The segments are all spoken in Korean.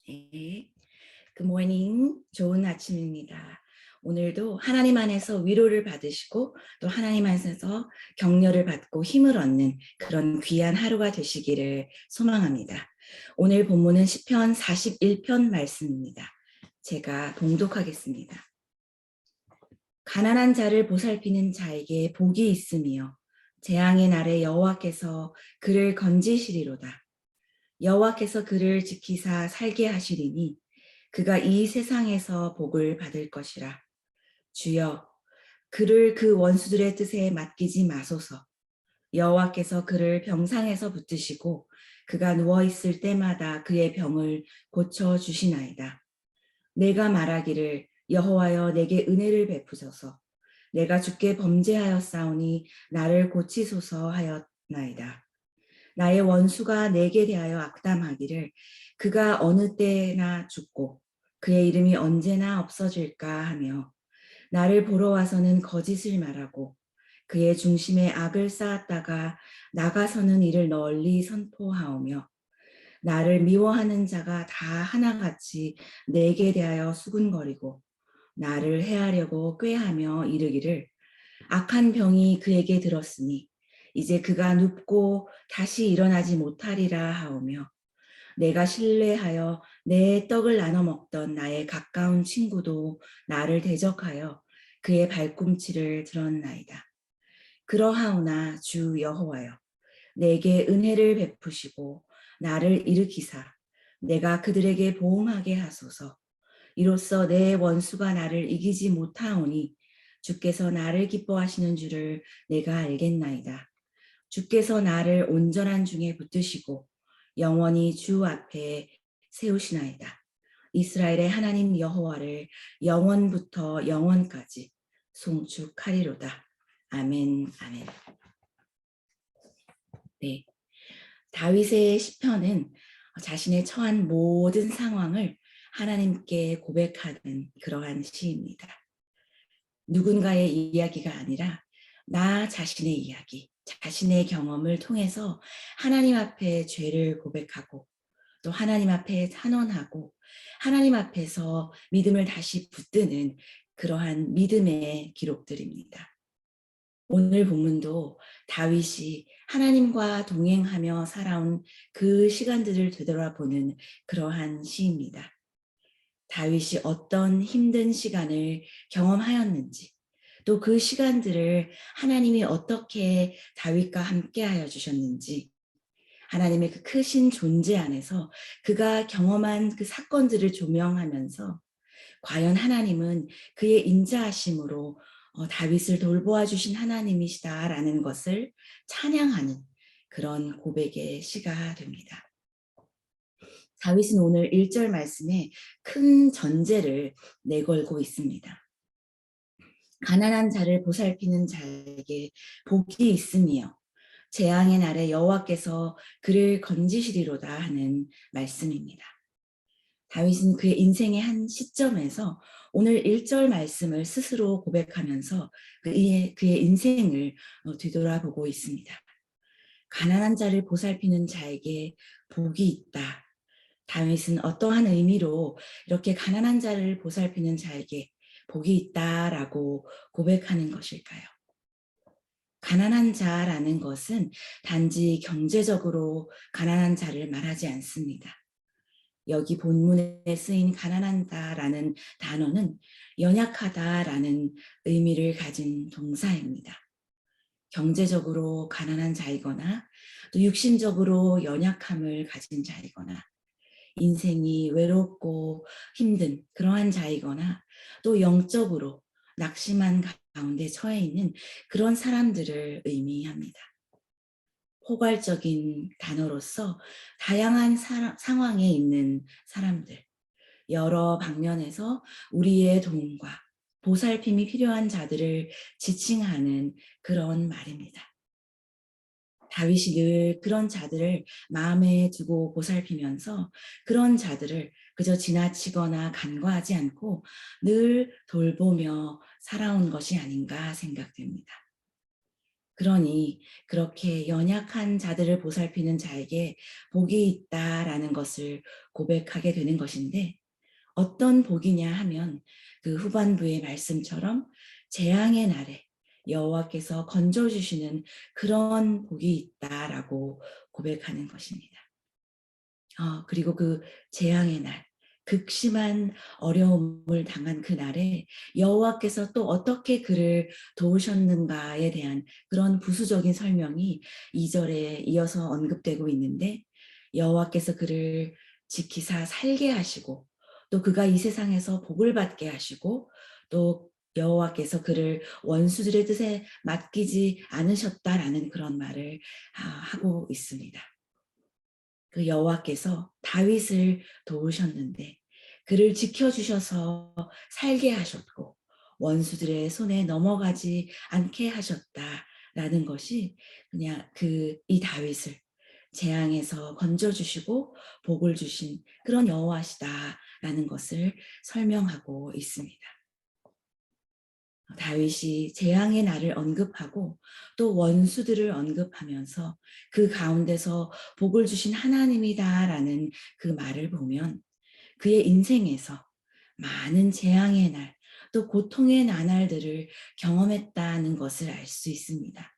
네, Good morning. 좋은 아침입니다. 오늘도 하나님 안에서 위로를 받으시고 또 하나님 안에서 격려를 받고 힘을 얻는 그런 귀한 하루가 되시기를 소망합니다. 오늘 본문은 시편 41편 말씀입니다. 제가 봉독하겠습니다. 가난한 자를 보살피는 자에게 복이 있으며 재앙의 날에 여호와께서 그를 건지시리로다. 여호와께서 그를 지키사 살게 하시리니 그가 이 세상에서 복을 받을 것이라. 주여, 그를 그 원수들의 뜻에 맡기지 마소서. 여호와께서 그를 병상에서 붙드시고 그가 누워 있을 때마다 그의 병을 고쳐 주시나이다. 내가 말하기를 여호와여 내게 은혜를 베푸소서. 내가 주께 범죄하였사오니 나를 고치소서 하였나이다. 나의 원수가 내게 대하여 악담하기를 그가 어느 때나 죽고 그의 이름이 언제나 없어질까 하며 나를 보러 와서는 거짓을 말하고 그의 중심에 악을 쌓았다가 나가서는 이를 널리 선포하오며 나를 미워하는 자가 다 하나같이 내게 대하여 수군거리고 나를 해하려고 꾀하며 이르기를 악한 병이 그에게 들었으니 이제 그가 눕고 다시 일어나지 못하리라 하오며 내가 신뢰하여 내 떡을 나눠 먹던 나의 가까운 친구도 나를 대적하여 그의 발꿈치를 들었나이다. 그러하오나 주 여호와여 내게 은혜를 베푸시고 나를 일으키사 내가 그들에게 보응하게 하소서. 이로써 내 원수가 나를 이기지 못하오니 주께서 나를 기뻐하시는 줄을 내가 알겠나이다. 주께서 나를 온전한 중에 붙드시고 영원히 주 앞에 세우시나이다. 이스라엘의 하나님 여호와를 영원부터 영원까지 송축하리로다. 아멘, 아멘. 네, 다윗의 시편은 자신의 처한 모든 상황을 하나님께 고백하는 그러한 시입니다. 누군가의 이야기가 아니라 나 자신의 이야기, 자신의 경험을 통해서 하나님 앞에 죄를 고백하고 또 하나님 앞에 탄원하고 하나님 앞에서 믿음을 다시 붙드는 그러한 믿음의 기록들입니다. 오늘 본문도 다윗이 하나님과 동행하며 살아온 그 시간들을 되돌아보는 그러한 시입니다. 다윗이 어떤 힘든 시간을 경험하였는지 또 그 시간들을 하나님이 어떻게 다윗과 함께하여 주셨는지 하나님의 그 크신 존재 안에서 그가 경험한 그 사건들을 조명하면서 과연 하나님은 그의 인자하심으로 다윗을 돌보아 주신 하나님이시다라는 것을 찬양하는 그런 고백의 시가 됩니다. 다윗은 오늘 1절 말씀에 큰 전제를 내걸고 있습니다. 가난한 자를 보살피는 자에게 복이 있으며 재앙의 날에 여호와께서 그를 건지시리로다 하는 말씀입니다. 다윗은 그의 인생의 한 시점에서 오늘 1절 말씀을 스스로 고백하면서 그의 인생을 뒤돌아보고 있습니다. 가난한 자를 보살피는 자에게 복이 있다. 다윗은 어떠한 의미로 이렇게 가난한 자를 보살피는 자에게 복이 있다라고 고백하는 것일까요? 가난한 자라는 것은 단지 경제적으로 가난한 자를 말하지 않습니다. 여기 본문에 쓰인 가난하다라는 단어는 연약하다라는 의미를 가진 동사입니다. 경제적으로 가난한 자이거나 또 육신적으로 연약함을 가진 자이거나 인생이 외롭고 힘든 그러한 자이거나 또 영적으로 낙심한 가운데 처해 있는 그런 사람들을 의미합니다. 포괄적인 단어로서 다양한 상황에 있는 사람들, 여러 방면에서 우리의 도움과 보살핌이 필요한 자들을 지칭하는 그런 말입니다. 다윗이 늘 그런 자들을 마음에 두고 보살피면서 그런 자들을 그저 지나치거나 간과하지 않고 늘 돌보며 살아온 것이 아닌가 생각됩니다. 그러니 그렇게 연약한 자들을 보살피는 자에게 복이 있다라는 것을 고백하게 되는 것인데, 어떤 복이냐 하면 그 후반부의 말씀처럼 재앙의 날에 여호와께서 건져주시는 그런 복이 있다라고 고백하는 것입니다. 그리고 그 재앙의 날, 극심한 어려움을 당한 그 날에 여호와께서 또 어떻게 그를 도우셨는가에 대한 그런 부수적인 설명이 2절에 이어서 언급되고 있는데, 여호와께서 그를 지키사 살게 하시고 또 그가 이 세상에서 복을 받게 하시고 또 여호와께서 그를 원수들의 뜻에 맡기지 않으셨다라는 그런 말을 하고 있습니다. 그 여호와께서 다윗을 도우셨는데 그를 지켜주셔서 살게 하셨고 원수들의 손에 넘어가지 않게 하셨다라는 것이 그냥 이 다윗을 재앙에서 건져주시고 복을 주신 그런 여호와시다라는 것을 설명하고 있습니다. 다윗이 재앙의 날을 언급하고 또 원수들을 언급하면서 그 가운데서 복을 주신 하나님이다라는 그 말을 보면 그의 인생에서 많은 재앙의 날, 또 고통의 나날들을 경험했다는 것을 알 수 있습니다.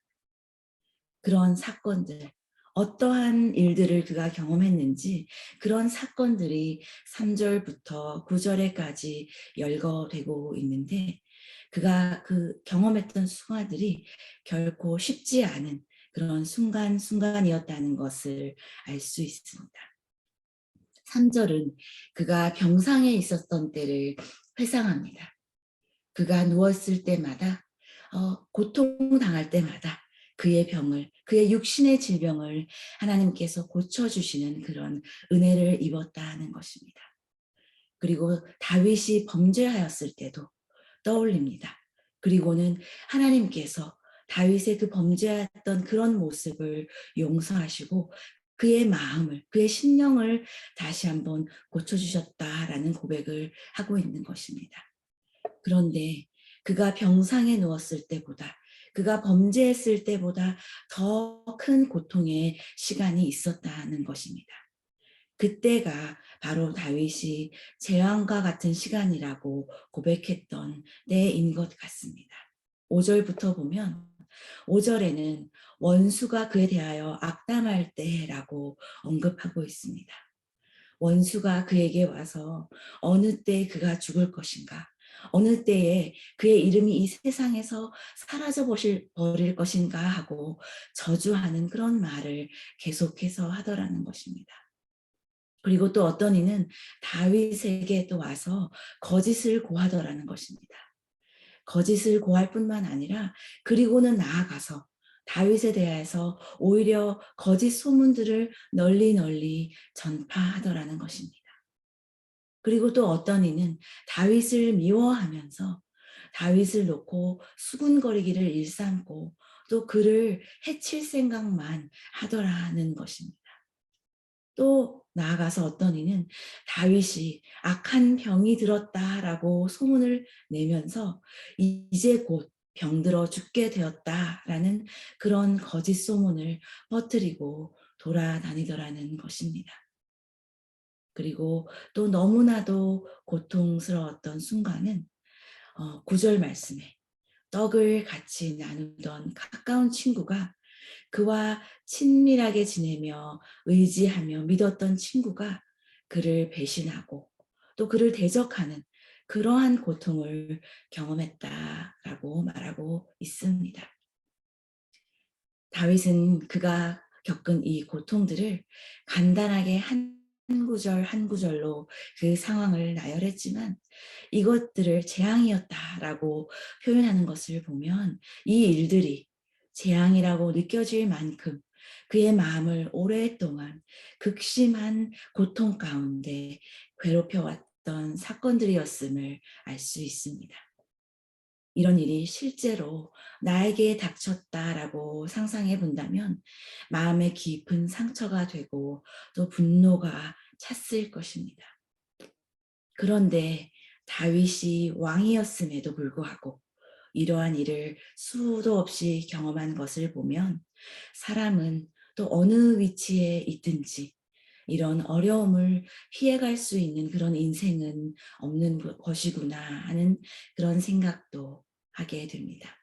그런 사건들, 어떠한 일들을 그가 경험했는지 그런 사건들이 3절부터 9절에까지 열거되고 있는데, 그가 그 경험했던 순간들이 결코 쉽지 않은 그런 순간순간이었다는 것을 알 수 있습니다. 3절은 그가 병상에 있었던 때를 회상합니다. 그가 누웠을 때마다 고통당할 때마다 그의 병을, 그의 육신의 질병을 하나님께서 고쳐주시는 그런 은혜를 입었다는 것입니다. 그리고 다윗이 범죄하였을 때도 떠올립니다. 그리고는 하나님께서 다윗의 그 범죄했던 그런 모습을 용서하시고 그의 마음을, 그의 심령을 다시 한번 고쳐주셨다라는 고백을 하고 있는 것입니다. 그런데 그가 병상에 누웠을 때보다, 그가 범죄했을 때보다 더 큰 고통의 시간이 있었다는 것입니다. 그때가 바로 다윗이 재앙과 같은 시간이라고 고백했던 때인 것 같습니다. 5절부터 보면 5절에는 원수가 그에 대하여 악담할 때라고 언급하고 있습니다. 원수가 그에게 와서 어느 때 그가 죽을 것인가, 어느 때에 그의 이름이 이 세상에서 사라져 버릴 것인가 하고 저주하는 그런 말을 계속해서 하더라는 것입니다. 그리고 또 어떤 이는 다윗에게 또 와서 거짓을 고하더라는 것입니다. 거짓을 고할 뿐만 아니라 그리고는 나아가서 다윗에 대해서 오히려 거짓 소문들을 널리 전파하더라는 것입니다. 그리고 또 어떤 이는 다윗을 미워하면서 다윗을 놓고 수군거리기를 일삼고 또 그를 해칠 생각만 하더라는 것입니다. 또 나아가서 어떤 이는 다윗이 악한 병이 들었다라고 소문을 내면서 이제 곧 병들어 죽게 되었다라는 그런 거짓 소문을 퍼뜨리고 돌아다니더라는 것입니다. 그리고 또 너무나도 고통스러웠던 순간은 9절 말씀에 떡을 같이 나누던 가까운 친구가, 그와 친밀하게 지내며 의지하며 믿었던 친구가 그를 배신하고 또 그를 대적하는 그러한 고통을 경험했다라고 말하고 있습니다. 다윗은 그가 겪은 이 고통들을 간단하게 한 구절 한 구절로 그 상황을 나열했지만 이것들을 재앙이었다라고 표현하는 것을 보면 이 일들이 재앙이라고 느껴질 만큼 그의 마음을 오랫동안 극심한 고통 가운데 괴롭혀왔던 사건들이었음을 알 수 있습니다. 이런 일이 실제로 나에게 닥쳤다라고 상상해 본다면 마음에 깊은 상처가 되고 또 분노가 찼을 것입니다. 그런데 다윗이 왕이었음에도 불구하고 이러한 일을 수도 없이 경험한 것을 보면 사람은 또 어느 위치에 있든지 이런 어려움을 피해갈 수 있는 그런 인생은 없는 것이구나 하는 그런 생각도 하게 됩니다.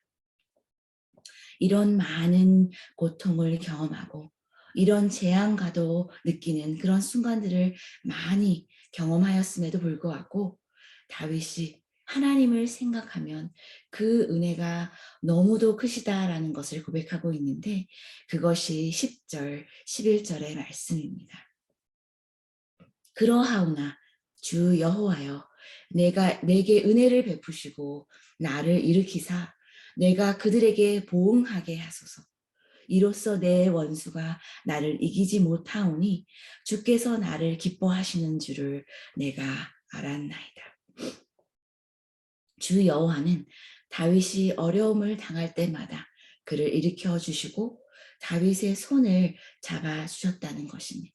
이런 많은 고통을 경험하고 이런 재앙과도 느끼는 그런 순간들을 많이 경험하였음에도 불구하고 다윗이 하나님을 생각하면 그 은혜가 너무도 크시다라는 것을 고백하고 있는데 그것이 10절, 11절의 말씀입니다. 그러하오나 주 여호와여 내게 은혜를 베푸시고 나를 일으키사 내가 그들에게 보응하게 하소서. 이로써 내 원수가 나를 이기지 못하오니 주께서 나를 기뻐하시는 줄을 내가 알았나이다. 주 여호와는 다윗이 어려움을 당할 때마다 그를 일으켜 주시고 다윗의 손을 잡아 주셨다는 것입니다.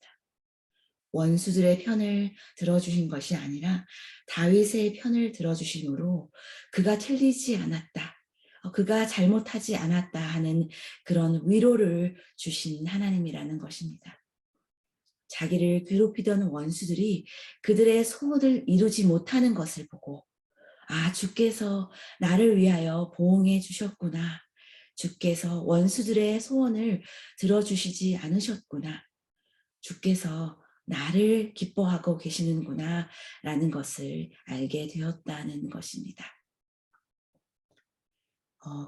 원수들의 편을 들어주신 것이 아니라 다윗의 편을 들어주심으로 그가 틀리지 않았다. 그가 잘못하지 않았다 하는 그런 위로를 주신 하나님이라는 것입니다. 자기를 괴롭히던 원수들이 그들의 소원을 이루지 못하는 것을 보고 주께서 나를 위하여 보응해 주셨구나. 주께서 원수들의 소원을 들어주시지 않으셨구나. 주께서 나를 기뻐하고 계시는구나 라는 것을 알게 되었다는 것입니다.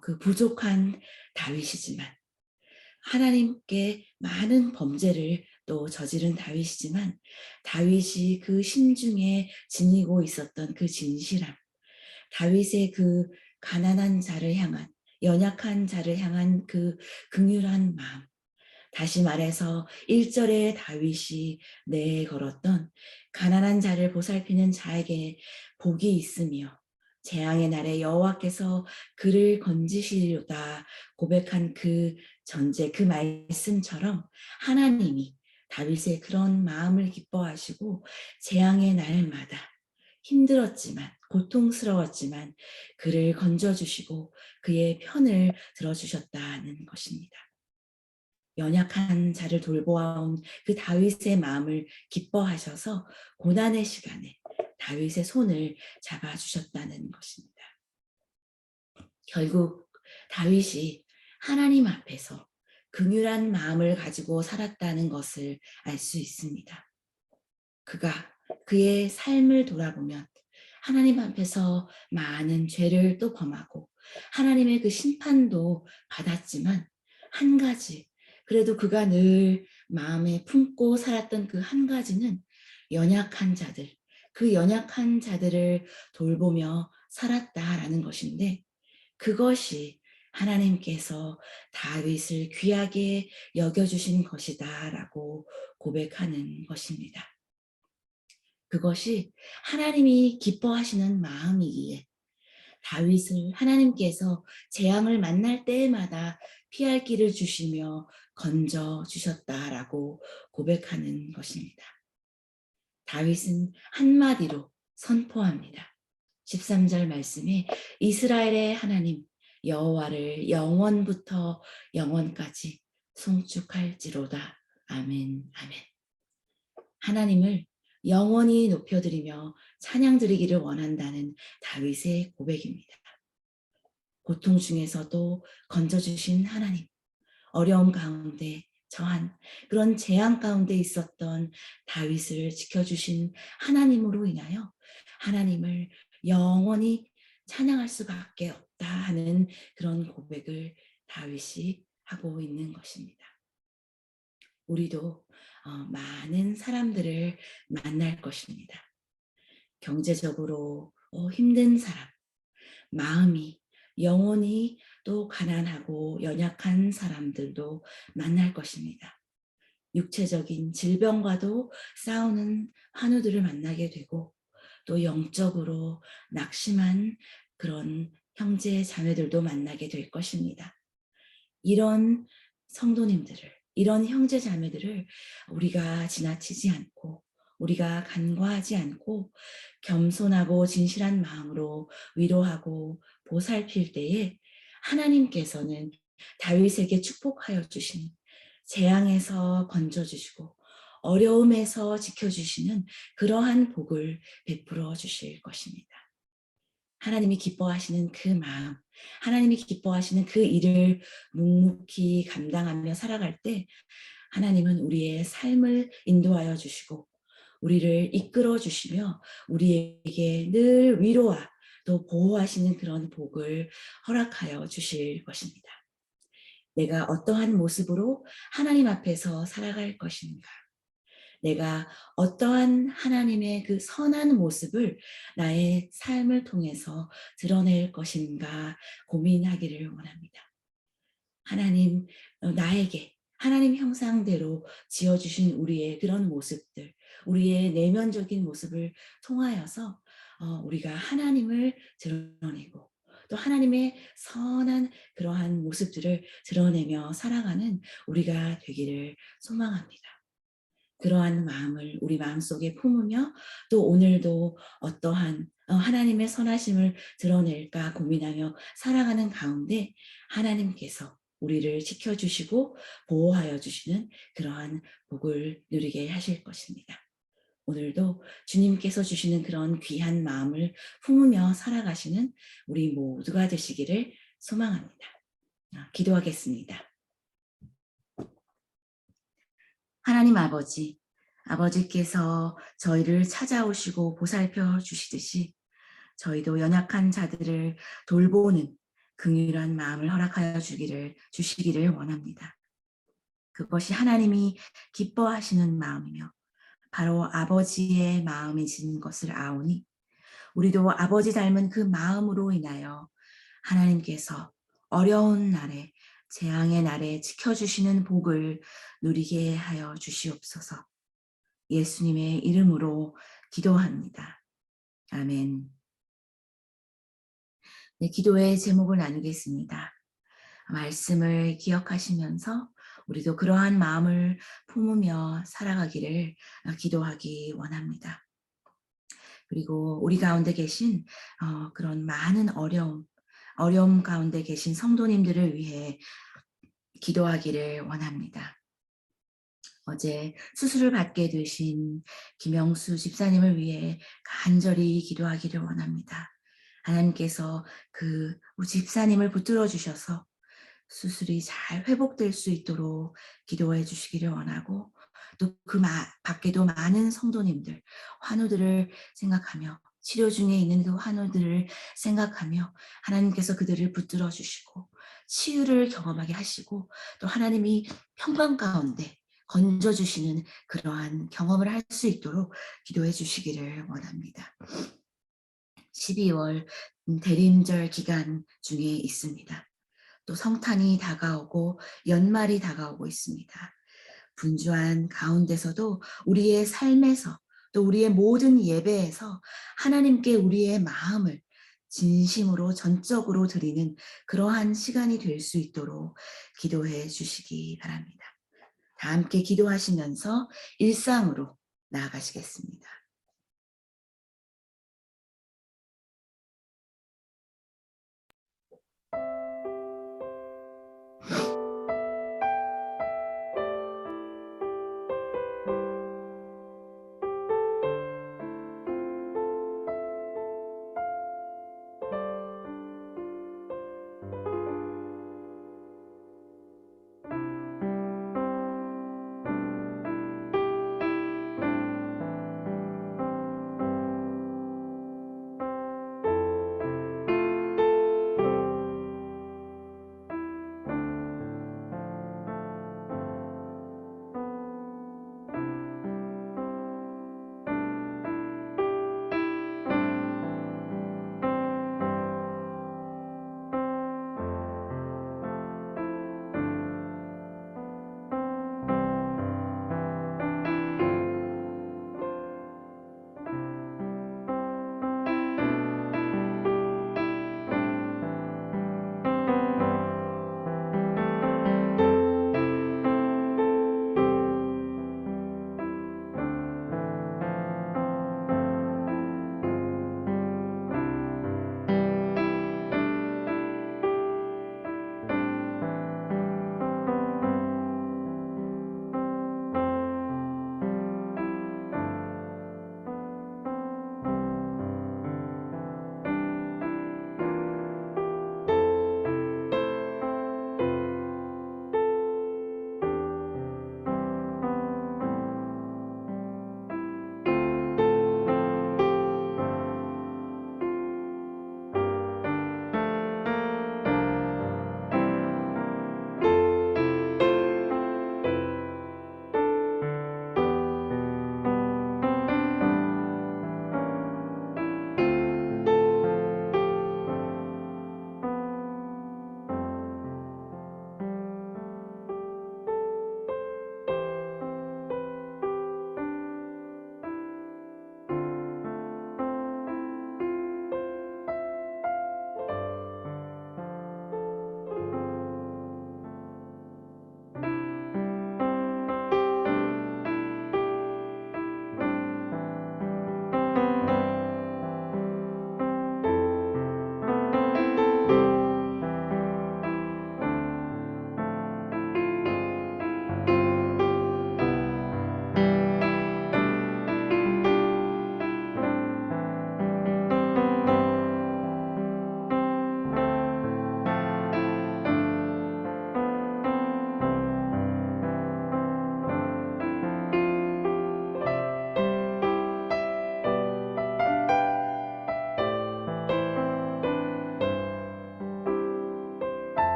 그 부족한 다윗이지만 하나님께 많은 범죄를 또 저지른 다윗이지만 다윗이 그 심중에 지니고 있었던 그 진실함, 다윗의 그 가난한 자를 향한 연약한 자를 향한 그 긍휼한 마음, 다시 말해서 1절에 다윗이 내걸었던 가난한 자를 보살피는 자에게 복이 있으며 재앙의 날에 여호와께서 그를 건지시리로다 고백한 그 전제 그 말씀처럼 하나님이 다윗의 그런 마음을 기뻐하시고 재앙의 날마다 힘들었지만 고통스러웠지만 그를 건져주시고 그의 편을 들어주셨다는 것입니다. 연약한 자를 돌보아온 그 다윗의 마음을 기뻐하셔서 고난의 시간에 다윗의 손을 잡아주셨다는 것입니다. 결국 다윗이 하나님 앞에서 긍휼한 마음을 가지고 살았다는 것을 알 수 있습니다. 그가 그의 삶을 돌아보면 하나님 앞에서 많은 죄를 또 범하고 하나님의 그 심판도 받았지만 한 가지 그래도 그가 늘 마음에 품고 살았던 그 한 가지는 연약한 자들, 그 연약한 자들을 돌보며 살았다라는 것인데 그것이 하나님께서 다윗을 귀하게 여겨주신 것이다라고 고백하는 것입니다. 그것이 하나님이 기뻐하시는 마음이기에 다윗을 하나님께서 재앙을 만날 때마다 피할 길을 주시며 건져 주셨다라고 고백하는 것입니다. 다윗은 한마디로 선포합니다. 13절 말씀에 이스라엘의 하나님 여호와를 영원부터 영원까지 송축할지로다. 아멘, 아멘. 하나님을 영원히 높여드리며 찬양드리기를 원한다는 다윗의 고백입니다. 고통 중에서도 건져주신 하나님, 어려움 가운데 처한 그런 재앙 가운데 있었던 다윗을 지켜주신 하나님으로 인하여 하나님을 영원히 찬양할 수밖에 없다 하는 그런 고백을 다윗이 하고 있는 것입니다. 우리도 많은 사람들을 만날 것입니다. 경제적으로 힘든 사람, 마음이 영혼이 또 가난하고 연약한 사람들도 만날 것입니다. 육체적인 질병과도 싸우는 환우들을 만나게 되고 또 영적으로 낙심한 그런 형제 자매들도 만나게 될 것입니다. 이런 성도님들을 이런 형제 자매들을 우리가 지나치지 않고 우리가 간과하지 않고 겸손하고 진실한 마음으로 위로하고 보살필 때에 하나님께서는 다윗에게 축복하여 주신, 재앙에서 건져주시고 어려움에서 지켜주시는 그러한 복을 베풀어 주실 것입니다. 하나님이 기뻐하시는 그 마음, 하나님이 기뻐하시는 그 일을 묵묵히 감당하며 살아갈 때 하나님은 우리의 삶을 인도하여 주시고 우리를 이끌어 주시며 우리에게 늘 위로와 또 보호하시는 그런 복을 허락하여 주실 것입니다. 내가 어떠한 모습으로 하나님 앞에서 살아갈 것인가? 내가 어떠한 하나님의 그 선한 모습을 나의 삶을 통해서 드러낼 것인가 고민하기를 원합니다. 하나님, 나에게 하나님 형상대로 지어주신 우리의 그런 모습들, 우리의 내면적인 모습을 통하여서 우리가 하나님을 드러내고 또 하나님의 선한 그러한 모습들을 드러내며 살아가는 우리가 되기를 소망합니다. 그러한 마음을 우리 마음속에 품으며 또 오늘도 어떠한 하나님의 선하심을 드러낼까 고민하며 살아가는 가운데 하나님께서 우리를 지켜주시고 보호하여 주시는 그러한 복을 누리게 하실 것입니다. 오늘도 주님께서 주시는 그런 귀한 마음을 품으며 살아가시는 우리 모두가 되시기를 소망합니다. 기도하겠습니다. 하나님 아버지, 아버지께서 저희를 찾아오시고 보살펴 주시듯이 저희도 연약한 자들을 돌보는 긍휼한 마음을 허락하여 주시기를 원합니다. 그것이 하나님이 기뻐하시는 마음이며 바로 아버지의 마음이신 것을 아오니 우리도 아버지 닮은 그 마음으로 인하여 하나님께서 어려운 날에 재앙의 날에 지켜주시는 복을 누리게 하여 주시옵소서. 예수님의 이름으로 기도합니다. 아멘. 네, 기도의 제목을 나누겠습니다. 말씀을 기억하시면서 우리도 그러한 마음을 품으며 살아가기를 기도하기 원합니다. 그리고 우리 가운데 계신 그런 많은 어려움 가운데 계신 성도님들을 위해 기도하기를 원합니다. 어제 수술을 받게 되신 김영수 집사님을 위해 간절히 기도하기를 원합니다. 하나님께서 그 집사님을 붙들어 주셔서 수술이 잘 회복될 수 있도록 기도해 주시기를 원하고 또 그 밖에도 많은 성도님들, 환우들을 생각하며 치료 중에 있는 그 환우들을 생각하며 하나님께서 그들을 붙들어 주시고 치유를 경험하게 하시고 또 하나님이 평강 가운데 건져주시는 그러한 경험을 할 수 있도록 기도해 주시기를 원합니다. 12월 대림절 기간 중에 있습니다. 또 성탄이 다가오고 연말이 다가오고 있습니다. 분주한 가운데서도 우리의 삶에서 또 우리의 모든 예배에서 하나님께 우리의 마음을 진심으로 전적으로 드리는 그러한 시간이 될 수 있도록 기도해 주시기 바랍니다. 다 함께 기도하시면서 일상으로 나아가시겠습니다.